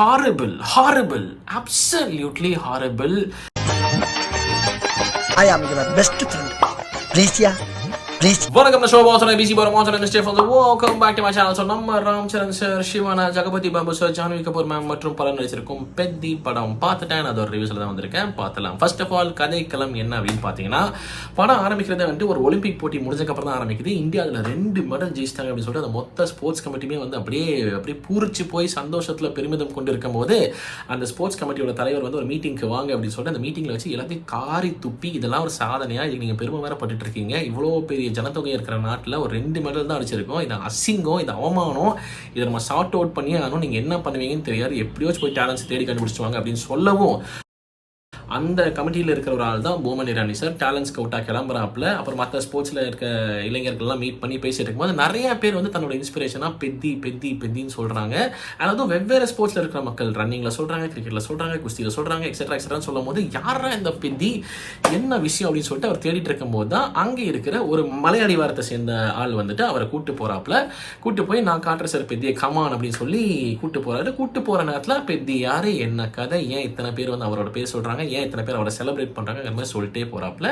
horrible, absolutely horrible. I am your best friend. Please, yeah. Please. வணக்கம் நான் ஷோபாசன் பிசி பரமாசன் and Stephen welcome back to my channel. So நம்ம Ram Charan sir, Shivanna, Jagapathi Babu sir, Janhvi Kapoor ma'am மற்றும் பலர் நடிச்சிருக்கும் பெத்தி படம் பார்த்துட்டேன். அது ஒரு ரிவ்யூஸில் தான் வந்திருக்கேன், பார்த்துலாம். ஃபர்ஸ்ட் ஆஃப் ஆல் கதைக்களம் என்ன அப்படின்னு பார்த்தீங்கன்னா, படம் ஆரம்பிக்கிறது வந்துட்டு ஒரு ஒலிம்பிக் போட்டி முடிஞ்சக்கப்புறம் தான் ஆரம்பிக்குது. இந்தியா அதில் 2 மெடல் ஜெயிச்சிட்டாங்க அப்படின்னு சொல்லிட்டு அந்த மொத்த ஸ்போர்ட்ஸ் கமிட்டியுமே வந்து அப்படியே பூரிச்சு போய் சந்தோஷத்தில் பெருமிதம் கொண்டு இருக்கும் போது அந்த ஸ்போர்ட்ஸ் கமிட்டியோட தலைவர் வந்து ஒரு மீட்டிங்க்கு வாங்க அப்படின்னு சொல்லிட்டு அந்த மீட்டிங்கில் வச்சு எல்லாத்தையும் காரி துப்பி இதெல்லாம் ஒரு சாதனையாக இதுக்கு நீங்கள் பெருமை வேற பட்டுட்டு இருக்கீங்க, இவ்வளோ பெரிய ஜனத்தொகை இருக்கிற நாட்டில் ஒரு 2 மெடல் தான் அடிச்சிருக்கோம், இது அசிங்கம், இது அவமானம், இதை நம்ம சார்ட் அவுட் பண்ணி ஆகணும், நீங்கள் என்ன பண்ணுவீங்கன்னு தெரியாது, எப்படியோ போய் டேலண்ட்ஸ் தேடி கண்டுபிடிச்சுவாங்க அப்படின்னு சொல்லவும் அந்த கமிட்டியில் இருக்கிற ஒரு ஆள் தான் போமன் இரானி சார். டேலண்ட் ஸ்கவுட்டாக கிளம்புறாப்புல. அப்புறம் மற்ற ஸ்போர்ட்ஸில் இருக்க இளைஞர்கள்லாம் மீட் பண்ணி பேசிட்டு இருக்கும்போது நிறைய பேர் வந்து தன்னோட இன்ஸ்பிரேஷனாக பெத்தின்னு சொல்கிறாங்க. அதாவது வெவ்வேறு ஸ்போர்ட்ஸில் இருக்கிற மக்கள் ரன்னிங்கில் சொல்கிறாங்க, கிரிக்கெட்டில் சொல்கிறாங்க, குஸ்தியில் சொல்கிறாங்க, எக்ஸெட்ரான்னு சொல்லும் போது யாரா இந்த பெத்தி, என்ன விஷயம் அப்படின்னு சொல்லிட்டு அவர் தேடிட்டு இருக்கும்போது தான் அங்கே இருக்கிற ஒரு மலையடிவாரத்தை சேர்ந்த ஆள் வந்துட்டு அவரை கூட்டு போய் நான் காட்டுற சார் பெத்தியை கமான் அப்படின்னு சொல்லி கூட்டு போகிற நேரத்தில் பெத்தி யார், என்ன கதை, ஏன் இத்தனை பேர் வந்து அவரோட பேர் சொல்கிறாங்க, ஏன் இத்தனை பேர் அவரை செலிப்ரேட் பண்ணுறாங்க மாதிரி சொல்லிட்டே போகிறாப்புல.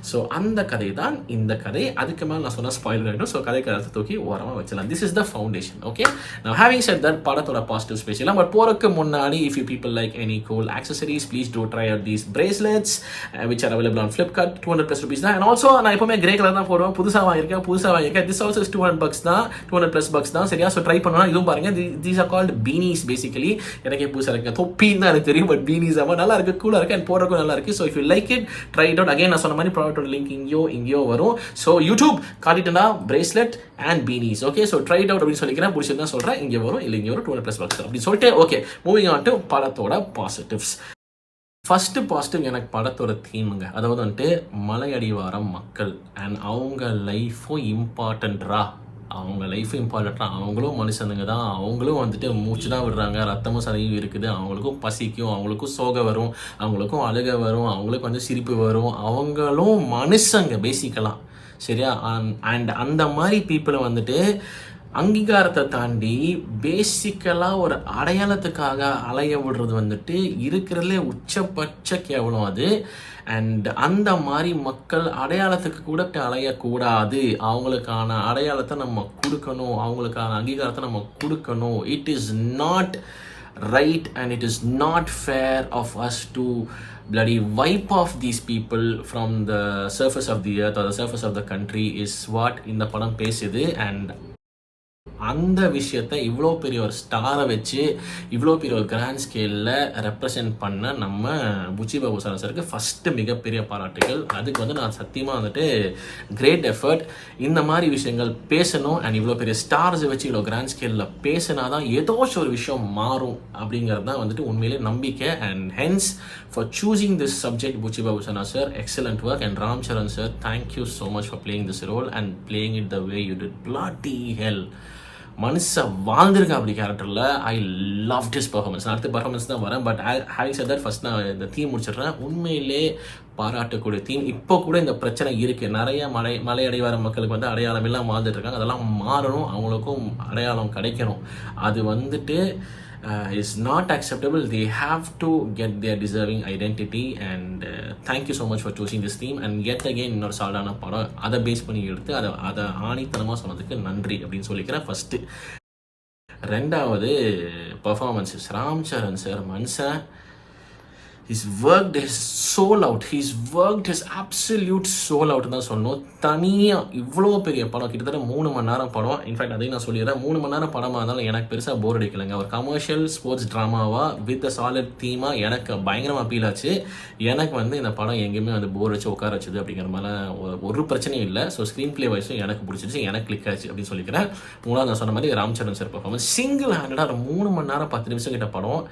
ஸோ அந்த கதை தான் இந்த கதை. அதுக்கு மேலே நான் சொன்ன ஸ்பாயிலர் ஆகிடும். ஸோ கதை கருத்தை தூக்கி ஓரமாக வச்சலாம். This is the foundation. Okay, நான் ஹேவிங் செட் தட் படத்தோட பாசிட்டிவ் ஸ்பெஷலாக பட் போகிறதுக்கு முன்னாடி if you people like any cool accessories please do try out these bracelets which are available on Flipkart. 200+ rupees தான். அண்ட் ஆல்சோ நான் எப்பவுமே grey colour தான் போடுவேன். புதுசாக வாங்கியிருக்கேன். திஸ் ஆல்சோ இஸ் $200 தான், $200+ தான். சரியா? ஸோ ட்ரை பண்ணலாம். இதுவும் பாருங்க, these are called penis. Basically எனக்கே புதுசாக இருக்கு, தொப்பின்னு தான் எனக்கு தெரியும், பட் பீனிஸ் ஆமாம் நல்லா இருக்கு, கூலாக இருக்கு, அண்ட் போடுறதுக்கும் நல்லா இருக்கு. So if you like it try it out. Again நான் சொன்ன மாதிரி ப்ராடக்டோட லிங்க் இங்கேயோ வரும். ஸோ யூடியூப் காட்டிட்டா bracelet and beanies. Okay, so try it out அப்படின்னு சொல்லிக்கிறேன். பிடிச்சிருந்தா சொல்கிறேன், இங்கே வரும், இல்லை இங்கே வரும், $200+ அப்படின்னு சொல்லிட்டு. ஓகே, மூவிங் ஆன் டு படத்தோட பாசிட்டிவ்ஸ். ஃபர்ஸ்ட் பாசிட்டிவ் எனக்கு படத்தோட தீமுங்க. அதாவது வந்துட்டு மலையடிவாரம் மக்கள் அண்ட் அவங்க லைஃப்பும் இம்பார்ட்டன்ட்ரா, அவங்க லைஃபும் இம்பார்ட்டண்ட்டாக, அவங்களும் மனுஷனுங்க தான், அவங்களும் வந்துட்டு மூச்சு தான் விடுறாங்க, ரத்தமும் சதையும் இருக்குது, அவங்களுக்கும் பசிக்கும், அவங்களுக்கும் சோகை வரும், அவங்களுக்கும் அழுகை வரும், அவங்களுக்கும் வந்து சிரிப்பு வரும், அவங்களும் மனுஷங்க பேசிக்கலாம். சரியா? அண்ட் அந்த மாதிரி பீப்புளை வந்துட்டு அங்கீகாரத்தை தாண்டி பேசிக்கலாக ஒரு அடையாளத்துக்காக அலைய விடுறது வந்துட்டு இருக்கிறதுலே உச்சபட்ச கேவலம் அது. அண்ட் அந்த மாதிரி மக்கள் அடையாளத்துக்கு கூட அலையக்கூடாது. அவங்களுக்கான அடையாளத்தை நம்ம கொடுக்கணும், அவங்களுக்கான அங்கீகாரத்தை நம்ம கொடுக்கணும். It is not right and it is not fair of us to bloody wipe off these people from the surface of the earth or the surface of the country is what இந்த படம் பேசுது. And அந்த விஷயத்தை இவ்வளோ பெரிய ஒரு ஸ்டாரை வச்சு இவ்வளோ பெரிய ஒரு கிராண்ட் ஸ்கேலில் ரெப்ரசன்ட் பண்ண நம்ம புச்சி பாபு சாருக்கு ஃபஸ்ட்டு மிகப்பெரிய பாராட்டுகள். அதுக்கு வந்து நான் சத்தியமாக வந்துட்டு கிரேட் எஃபர்ட். இந்த மாதிரி விஷயங்கள் பேசணும் அண்ட் இவ்வளோ பெரிய ஸ்டார்ஸை வச்சு இவ்வளோ கிராண்ட் ஸ்கேலில் பேசினா தான் ஏதோச்சும் ஒரு விஷயம் மாறும் அப்படிங்கிறது தான் வந்துட்டு உண்மையிலே நம்பிக்கை. And hence for choosing this subject Buchi Babu sir, excellent work. And Ram Charan sir, thank you so much for playing this role and playing it the way you did. Bloody hell, மனுஷன் வாழ்ந்துருக்க அப்படி கேரக்டரில். I love this performance. நான் அடுத்த performance தான் வரேன். But having said that first நான் இந்த தீம் முடிச்சிடுறேன். உண்மையிலே பாராட்டக்கூடிய தீம். இப்போ கூட இந்த பிரச்சனை இருக்குது. நிறைய மலையடிவார மக்களுக்கு வந்து அடையாளம் எல்லாம் வாழ்ந்துட்டு இருக்காங்க. அதெல்லாம் மாறணும், அவங்களுக்கும் அடையாளம் கிடைக்கணும். அது வந்துட்டு is not acceptable. They have to get their deserving identity and thank you so much for choosing this theme and yet again இன்னொரு சால்டான படம் அதை பேஸ் பண்ணி எடுத்து அதை ஆணித்தனமாக சொன்னதுக்கு நன்றி அப்படின்னு சொல்லிக்கிறேன். ஃபஸ்ட்டு. ரெண்டாவது பர்ஃபார்மன்ஸஸ். ராம் சரண் சார் மனுஷன், he's worked his soul out. He's worked his absolute soul out தான் சொல்லணும். தனியாக இவ்வளோ பெரிய படம், கிட்டத்தட்ட 3 மணி நேரம் படம். இன்ஃபேக்ட் அதையும் நான் சொல்லிடுறேன், 3 மணி நேரம் படமாக இருந்தாலும் எனக்கு பெருசாக போர் அடிக்கலைங்க. ஒரு கமர்ஷியல் ஸ்போர்ட்ஸ் ட்ராமாவாக வித் அ சாலிட் தீமாக எனக்கு பயங்கரமாக அப்பீல் ஆச்சு. எனக்கு வந்து இந்த படம் எங்கேயுமே வந்து போர் வச்சு உட்கார வச்சுது அப்படிங்கிற மாதிரி ஒரு பிரச்சனையும் இல்லை. ஸோ ஸ்க்ரீன் பிளே வைஸும் எனக்கு பிடிச்சிருச்சு, எனக்கு கிளிக் ஆச்சு அப்படின்னு சொல்லிக்கிறேன். மூணாவது நான் சொன்ன மாதிரி Ram Charan sir performance single ஹேண்டடாக 3 மணி நேரம் 10 நிமிஷம் கிட்ட படம்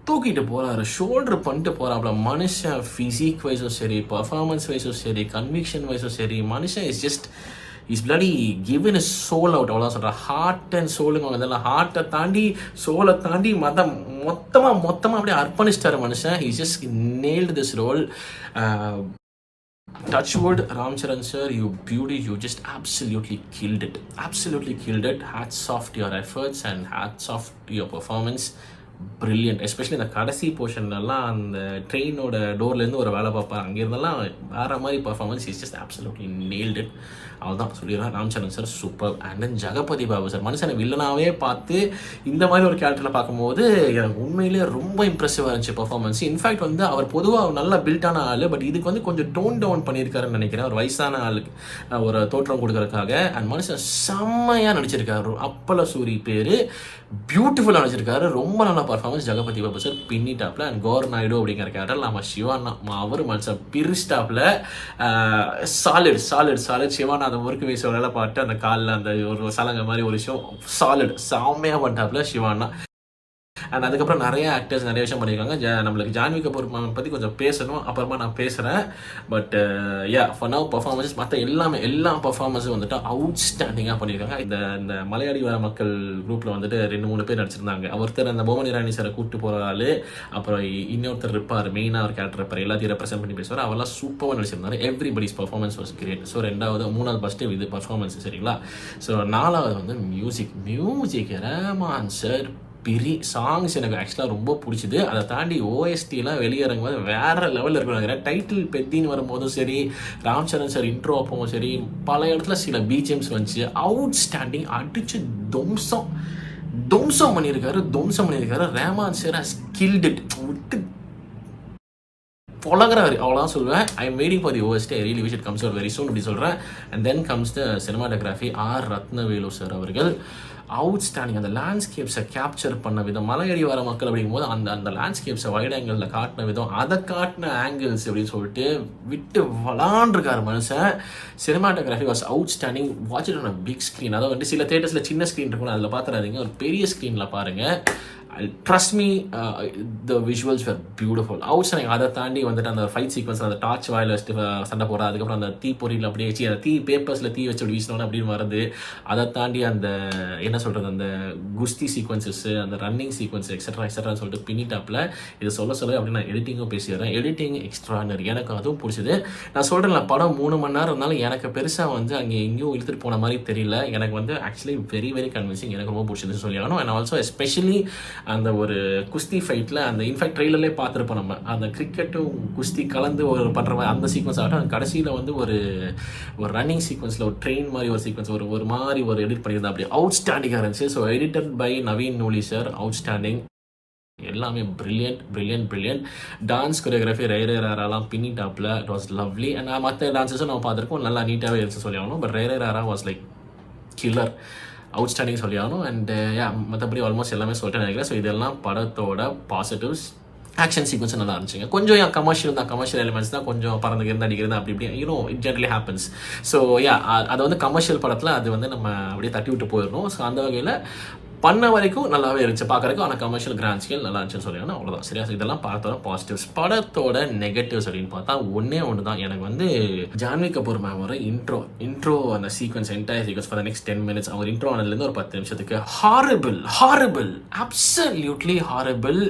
தூக்கிட்டு போகிறாரு, ஷோல்டர் பண்ணிட்டு போகிறாப்புல. மனுஷன் ஃபிசிக் வைஸும் சரி, பர்ஃபார்மன்ஸ் வைஸும் சரி, கன்விக்ஷன் வைஸும் சரி, மனுஷன் is bloody given his soul out. அவ்வளோ சொல்கிறேன். ஹார்ட் அண்ட் சோலுங்க அதெல்லாம். ஹார்ட்டை தாண்டி சோலை தாண்டி மொத்தமாக அப்படியே அர்ப்பணிச்சிட்டாரு மனுஷன். he just nailed this role. Touchwood, Ram Charan sir, you just absolutely killed it. Hats off to your efforts and hats off to your performance. Brilliant. Especially இந்த கடைசி போர்ஷன்லலாம் அந்த ட்ரெயினோட டோர்லேருந்து ஒரு வேலை பார்ப்பார், அங்கே இருந்தெல்லாம் வேறு மாதிரி performance. Is just absolutely nailed it. அவள் தான் சொல்லிடுறேன். Ram Charan sir super. And then Jagapathi Babu sir, மனுஷனை வில்லனாகவே பார்த்து இந்த மாதிரி ஒரு கேரக்டரில் பார்க்கும்போது எனக்கு உண்மையிலேயே ரொம்ப இம்ப்ரெசிவாக இருந்துச்சு பர்ஃபார்மன்ஸ். இன்ஃபேக்ட் வந்து அவர் பொதுவாக நல்லா பில்டான ஆள், பட் இதுக்கு வந்து கொஞ்சம் டோன் டவுன் பண்ணியிருக்காருன்னு நினைக்கிறேன். ஒரு வயசான ஆளுக்கு ஒரு தோற்றம் கொடுக்கறதுக்காக. அண்ட் மனுஷன் செம்மையாக நடிச்சிருக்காரு. அப்பல சூரி பேர், பியூட்டிஃபுல்லாக நடிச்சிருக்காரு. ரொம்ப நல்ல பர்ஃபார்மன்ஸ் ஜெகபதி பாபு சார் பின்னிட்டாப்ல. அண்ட் கௌர் நாயுடு அப்படிங்கிற கேரக்டர் நம்ம சிவானா அவர் மனுஷன் பிரிஸ்டாப்ல. Solid solid solid. சிவானா அந்த முறுக்கு வீச வேலை பாட்டு அந்த காலில் அந்த ஒரு சலங்க மாதிரி ஒரு விஷயம் சாலிட் செம்மையாக பண்ணிட்டாப்ல சிவானா. அண்ட் அதுக்கப்புறம் நிறைய ஆக்டர்ஸ் நிறைய விஷயம் பண்ணியிருக்காங்க. நம்மளுக்கு ஜான்வி கபூர் பற்றி கொஞ்சம் பேசணும், அப்புறமா நான் பேசுகிறேன். பட் ஃபார் நவ் பர்ஃபார்மன்ஸஸ் மற்ற எல்லா பர்ஃபார்மன்ஸும் வந்துட்டு அவுட்ஸ்டாண்டிங்காக பண்ணியிருக்காங்க. இந்த மலையாளி வர மக்கள் குரூப்பில் வந்துட்டு 2-3 பேர் நடிச்சிருந்தாங்க. ஒருத்தர் அந்த போமன் இரானி சாரை கூப்பிட்டு போகிற ஆள், அப்புறம் இன்னொருத்தர் இருப்பார், மெயினாக ஒரு கேரக்டர் இருப்பார், எல்லாத்தையும் ரெப்ரசென்ட் பண்ணி பேசுவார். அவெல்லாம் சூப்பராக நடிச்சிருந்தாரு. Everybody's performance was great. So 3வது ஃபஸ்ட்டு இது பர்ஃபார்மன்ஸ், சரிங்களா? ஸோ 4வது வந்து மியூசிக் ரஹ்மான் சார் சாங்ஸ் எனக்கு ஆக்சுவலாக ரொம்ப பிடிச்சிது. அதை தாண்டி ஓஎஸ்டிலாம் வெளியிறங்கும்போது வேறு லெவலில் இருக்கணும். டைட்டில் பெத்தின்னு வரும்போதும் சரி, ராம் சரண் சார் இன்ட்ரோ அப்பவும் சரி, பல இடத்துல சில பிஜிஎம்ஸ் வந்துச்சு. அவுட்ஸ்டாண்டிங், அடிச்சு துவம்சம் பண்ணியிருக்காரு. Rahman sir has killed it. விட்டு பொழகிறாரு, அவ்வளோதான் சொல்லுவேன். I am waiting for the OST. I really wish it comes out very soon அப்படி சொல்கிறேன். And then comes the cinematography. R Rathnavelu sir அவர்கள் அவுட்ஸ்டாண்டிங். அந்த லேண்ட்ஸ்கேப்ஸை கேப்சர் பண்ண விதம், மலையடி வர மக்கள் அப்படிங்கும்போது அந்த லேண்ட்ஸ்கேப்ஸை வைட் ஆங்கிளில் காட்டின விதம், அதை காட்டின ஆங்கிள்ஸ் அப்படின்னு சொல்லிட்டு விட்டு வளான்ருக்காரு மனுஷன். Cinematography was outstanding. Watch it on a big screen. அதாவது வந்து சில தேட்டர்ஸில் சின்ன ஸ்க்ரீன் இருக்கும், அதில் பார்த்துறாதீங்க, ஒரு பெரிய ஸ்க்ரீனில் பாருங்கள். Trust me, the visuals were beautiful. Outstanding. அதை தாண்டி வந்துட்டு அந்த ஃபைட் சீக்வன்ஸ், அந்த டார்ச் வாயில் வச்சுட்டு சண்டை போடுறது, அதுக்கப்புறம் அந்த தீ பொறியில் அப்படியே வச்சு அந்த பேப்பர்ஸில் தீ வச்சு வீசினோன்னு அப்படின்னு வருது. அதை தாண்டி அந்த என்ன சொல்கிறது, அந்த குஸ்தி சீக்வன்சஸ், அந்த ரன்னிங் சீக்வன்ஸ் எக்ஸட்ரான்னு சொல்லிட்டு பின்னிட்டாப்பில். இது சொல்ல அப்படின்னு நான் எடிட்டிங்கும் பேசிடுறேன். எடிட்டிங் எக்ஸ்ட்ரானரி, எனக்கு அதுவும் பிடிச்சது. நான் சொல்கிறேன்ல, படம் 3 மணி நேரம் இருந்தாலும் எனக்கு பெருசாக வந்து அங்கே எங்கேயும் இழுத்துட்டு போன மாதிரி தெரியல. எனக்கு வந்து ஆக்சுவலி வெரி வெரி கன்வின்சிங். எனக்கு ரொம்ப பிடிச்சதுன்னு சொல்லி ஆகணும். அண்ட் ஆல்சோ எஸ்பெஷலி அந்த ஒரு குஸ்தி ஃபைட்டில், அந்த இன்ஃபேக்ட் ட்ரெயிலர்லேயே பார்த்துருப்போம் நம்ம, அந்த கிரிக்கெட்டும் குஸ்தி கலந்து ஒரு பண்ணுற மாதிரி அந்த சீக்வன்ஸ் ஆகட்டும். கடைசியில் வந்து ஒரு ரன்னிங் சீக்வன்ஸில் ஒரு ட்ரெயின் மாதிரி ஒரு சீக்வன்ஸ் ஒரு மாதிரி ஒரு எடிட் பண்ணியிருந்தா அப்படி அவுட்ஸ்டாண்டிங்காக இருந்துச்சு. So edited by Naveen Nooli sir, outstanding. எல்லாமே பிரில்லியன்ட். டான்ஸ் கொரியோகிராஃபி ரேராலாம் பின்னிட்டாப்பில். It was lovely. அண்ட் மற்ற டான்ஸஸும் நம்ம பார்த்துருக்கோம், நல்லா நீட்டாகவே இருந்துச்சு சொல்லி ஆகணும். பட் ரேரா வாஸ் லைக் கில்லர், அவுட்ஸ்டாண்டிங் சொல்லி ஆகணும். அண்ட் மற்றபடி ஆல்மோஸ்ட் எல்லாமே சொல்லிட்டு நினைக்கிறேன். ஸோ இதெல்லாம் படத்தோட பாசிட்டிவ்ஸ். ஆக்ஷன் சீக்வன்ஸ் நல்லா இருந்துச்சுங்க. கொஞ்சம் கமர்ஷியல் எலிமெண்ட்ஸ் தான், கொஞ்சம் பறந்துக்கிறது அடிக்கிறது அப்படி இட் ஜென்ரலி ஹேப்பன்ஸ். ஸோ அது வந்து கமர்ஷியல் படத்தில் அது வந்து நம்ம அப்படியே தட்டி விட்டு போயிடணும். ஸோ அந்த வகையில் பண்ண வரைக்கும் நல்லாவே இருந்துச்சு பார்க்குறதுக்கு. ஆனால் கமர்ஷியல் கிராண்ட் ஸ்கேல் நல்லா இருந்துச்சுன்னு சொல்லிங்கன்னா அவ்வளோதான். சரியா? இதெல்லாம் படத்தோட பாசிட்டிவ்ஸ். படத்தோட நெகட்டிவ்ஸ் அப்படின்னு பார்த்தா ஒன்று தான். எனக்கு வந்து ஜான்வி கபூர் மேமோட இன்ட்ரோ அந்த sequence, entire sequence for the next 10 minutes, அவர் இன்ட்ரோ ஆனதுலேருந்து ஒரு 10 நிமிஷத்துக்கு ஹாரிபிள், அப்சல்யூட்லி ஹாரிபிள்.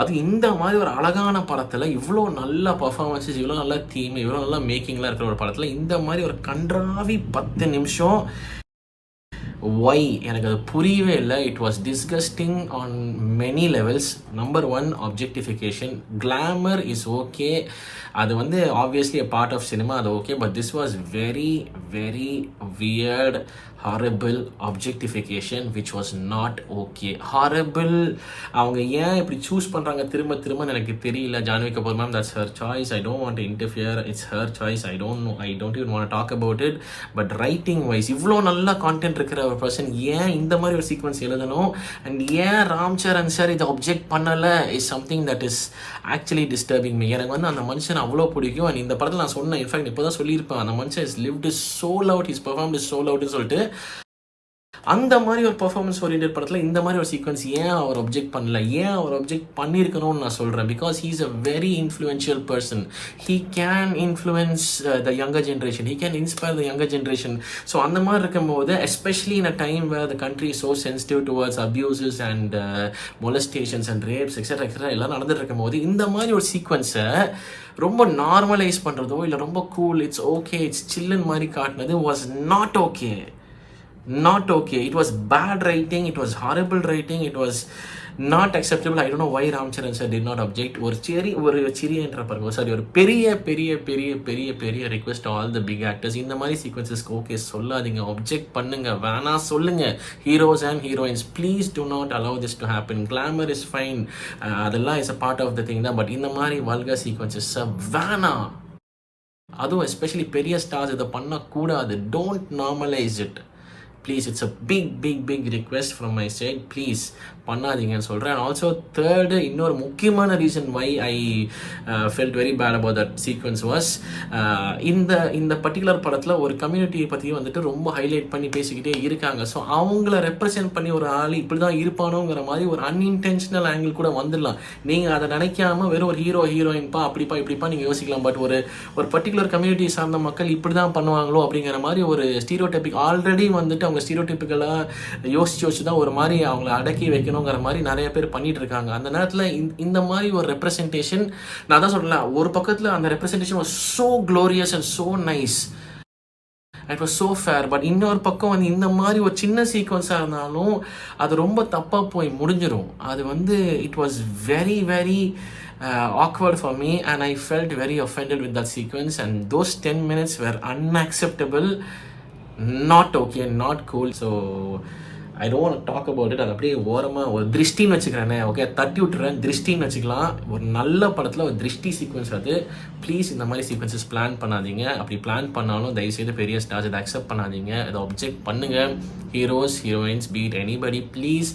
அது இந்த மாதிரி ஒரு அழகான படத்தில் இவ்வளோ நல்ல பர்ஃபார்மன்ஸஸ், இவ்வளோ நல்ல தீம், இவ்வளோ நல்ல மேக்கிங்லாம் இருக்கிற ஒரு படத்தில் இந்த மாதிரி ஒரு கன்றாவி 10 நிமிஷம் ஒய் எனக்கு அது புரியவே இல்லை. It was disgusting on many levels. Number 1, objectification. Glamour is okay, அது வந்து obviously a part of cinema, அது okay. But this was very very weird, horrible objectification which was not okay. Horrible. அவங்க ஏன் இப்படி சூஸ் பண்ணுறாங்க திரும்ப எனக்கு தெரியல. Janhvi Kapoor ma'am, that's her choice. I don't want to interfere. It's her choice. I don't even want to talk about it. But writing wise இவ்வளோ நல்ல content இருக்கிற ஒரு பர்சன் ஏன் இந்த மாதிரி ஒரு சீக்வன்ஸ் எழுதணும், அண்ட் ஏன் ராம் சரண் சார் இதை ஆப்ஜெக்ட் பண்ணலை is something that is actually disturbing me. எனக்கு வந்து அந்த மனுஷன் அவ்வளோ பிடிக்கும். அண்ட் இந்த படத்தில் நான் சொன்னேன், இன்ஃபேக்ட் இப்போ தான் சொல்லியிருப்பேன், அந்த மனுஷன் is lived is soul out, is performed is soul அவுட்னு சொல்லிட்டு. அந்த மாதிரி ஒரு பர்ஃபார்மன்ஸ் ஓரியன்டட் படத்தில் இந்த மாதிரி ஒரு சீக்வன்ஸ் ஏன் அவர் ஆப்ஜெக்ட் பண்ணல, ஏன் அவர் ஆப்ஜெக்ட் பண்ணியிருக்கணும்னு நான் சொல்கிறேன். Because he is a very influential person. He can influence the younger generation. He can inspire the younger generation. So அந்த மாதிரி இருக்கும்போது, especially in a time where the country is so sensitive towards abuses and molestations and rapes etcetera எல்லாம் நடந்துட்டு இருக்கும்போது இந்த மாதிரி ஒரு சீக்வன்ஸை ரொம்ப நார்மலைஸ் பண்ணுறதோ இல்லை ரொம்ப கூல், இட்ஸ் ஓகே, இட்ஸ் சில்லுன்னு மாதிரி காட்டினது was not okay. It was bad writing, it was horrible writing, it was not acceptable. I don't know why Ramcharan sir did not object. ஒரு சிறிய பாருங்க, சாரி, ஒரு பெரிய பெரிய பெரிய பெரிய பெரிய request all the big actors, இந்த மாதிரி சீக்வன்சஸ்க்கு ஓகே சொல்லாதீங்க, அப்ஜெக்ட் பண்ணுங்க, வேணா சொல்லுங்க. Heroes and heroines, please do not allow this to happen. Glamour is fine, அதெல்லாம் is a part of the thing தான். பட் இந்த மாதிரி வல்கர் சீக்வன்சஸ் வேணாம். அதுவும் எஸ்பெஷலி பெரிய ஸ்டார்ஸ் இதை பண்ணக்கூடாது. Don't normalize it please. It's a big request from my side. Please பண்ணாதீங்கன்னு சொல்கிறேன். அண்ட் ஆல்சோ தேர்டு, இன்னொரு முக்கியமான reason why I felt very bad about that sequence was, இந்த பர்டிகுலர் படத்தில் ஒரு கம்யூனிட்டியை பற்றி வந்துட்டு ரொம்ப ஹைலைட் பண்ணி பேசிக்கிட்டே இருக்காங்க. ஸோ அவங்கள ரெப்ரசென்ட் பண்ணி ஒரு ஆள் இப்படி தான் இருப்பானோங்கிற மாதிரி ஒரு அன்இன்டென்ஷனல் ஆங்கிள் கூட வந்துடலாம். நீங்கள் அதை நினைக்காம வெறும் ஒரு ஹீரோயின்ப்பா அப்படிப்பா இப்படிப்பா நீங்கள் யோசிக்கலாம். பட் ஒரு பர்டிகுலர் கம்யூனிட்டி சார்ந்த மக்கள் இப்படி தான் பண்ணுவாங்களோ அப்படிங்கிற மாதிரி ஒரு ஸ்டீரியோடைபிக் ஆல்ரெடி வந்துட்டு அவங்க ஸ்டீரியோடைபிக்கலாக யோசிச்சு தான் ஒரு மாதிரி அவங்கள அடக்கி வைக்கணுங்கிற மாதிரி நிறைய பேர் பண்ணிட்டு இருக்காங்க. அந்த நேரத்தில் இந்த மாதிரி ஒரு ரெப்ரசன்டேஷன், நான் தான் சொல்றேன், ஒரு பக்கத்தில் அந்த representation was so glorious and so nice, it was so fair. But இன்னொரு பக்கம் வந்து இந்த மாதிரி ஒரு சின்ன சீக்வன்ஸாக இருந்தாலும் அது ரொம்ப தப்பாக போய் முடிஞ்சிடும். அது வந்து it was very very awkward for me and I felt very offended with that sequence and those 10 minutes were unacceptable, not okay, not cool. So I don't want to talk about it. அது அப்படியே ஓரமாக ஒரு திருஷ்டின்னு வச்சுக்கிறேனே, okay, தட்டி விட்டுறேன், திருஷ்டின்னு வச்சுக்கலாம். ஒரு நல்ல படத்தில் ஒரு திருஷ்டி சீக்வன்ஸ் அது. ப்ளீஸ் இந்த மாதிரி சீக்வன்சஸ் பிளான் பண்ணாதீங்க. அப்படி பிளான் பண்ணாலும் தயவுசெய்து பெரிய ஸ்டார்ஸ் இதை அக்செப்ட் பண்ணாதீங்க, இதை அப்ஜெக்ட் பண்ணுங்கள். Heroes, heroines, beat anybody, please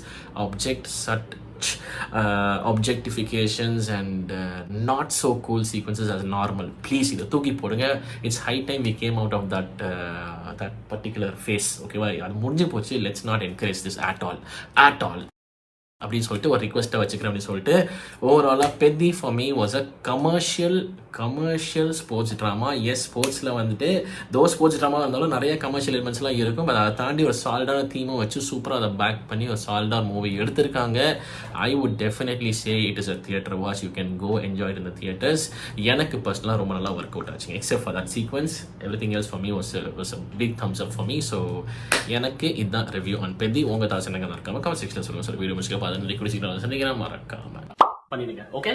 object objectifications and not so cool sequences as normal. Please இதை தூக்கி போடுங்க. It's high time we came out of that particular phase. ஓகேவா, அது முடிஞ்சு போச்சு. Let's not encourage this at all அப்படின்னு சொல்லிட்டு ஒரு ரிக்வெஸ்ட்டை வச்சுக்கிறேன். அப்படின்னு சொல்லிட்டு ஓவராலாக Peddi for me was a commercial sports drama. Yes, ஸ்போர்ட்ஸில் வந்துட்டு ஸ்போர்ட்ஸ் ட்ராமா இருந்தாலும் நிறைய கமர்ஷியல் எலிமெண்ட்ஸ்லாம் இருக்கும். பட் அதை தாண்டி ஒரு சால்டான தீமை வச்சு சூப்பராக அதை பேக் பண்ணி ஒரு சால்டான மூவி எடுத்திருக்காங்க. I would definitely say it is a theatre watch. You can go enjoy in the theatres. எனக்கு பர்சனலாக ரொம்ப நல்லா ஒர்க் அவுட் ஆச்சுங்க. Except for that sequence, everything else for me was a big thumbs up for me. So எனக்கு இதுதான் review on பெத்தி. உங்கள் தாசனங்க இருக்காம comment செக்ஷனில் சொல்லுங்கள் சார். வீடியோ முடிச்சுக்க பார்த்து சந்திக்கிறேன். மறக்காம பண்ணிடுங்க. ஓகே.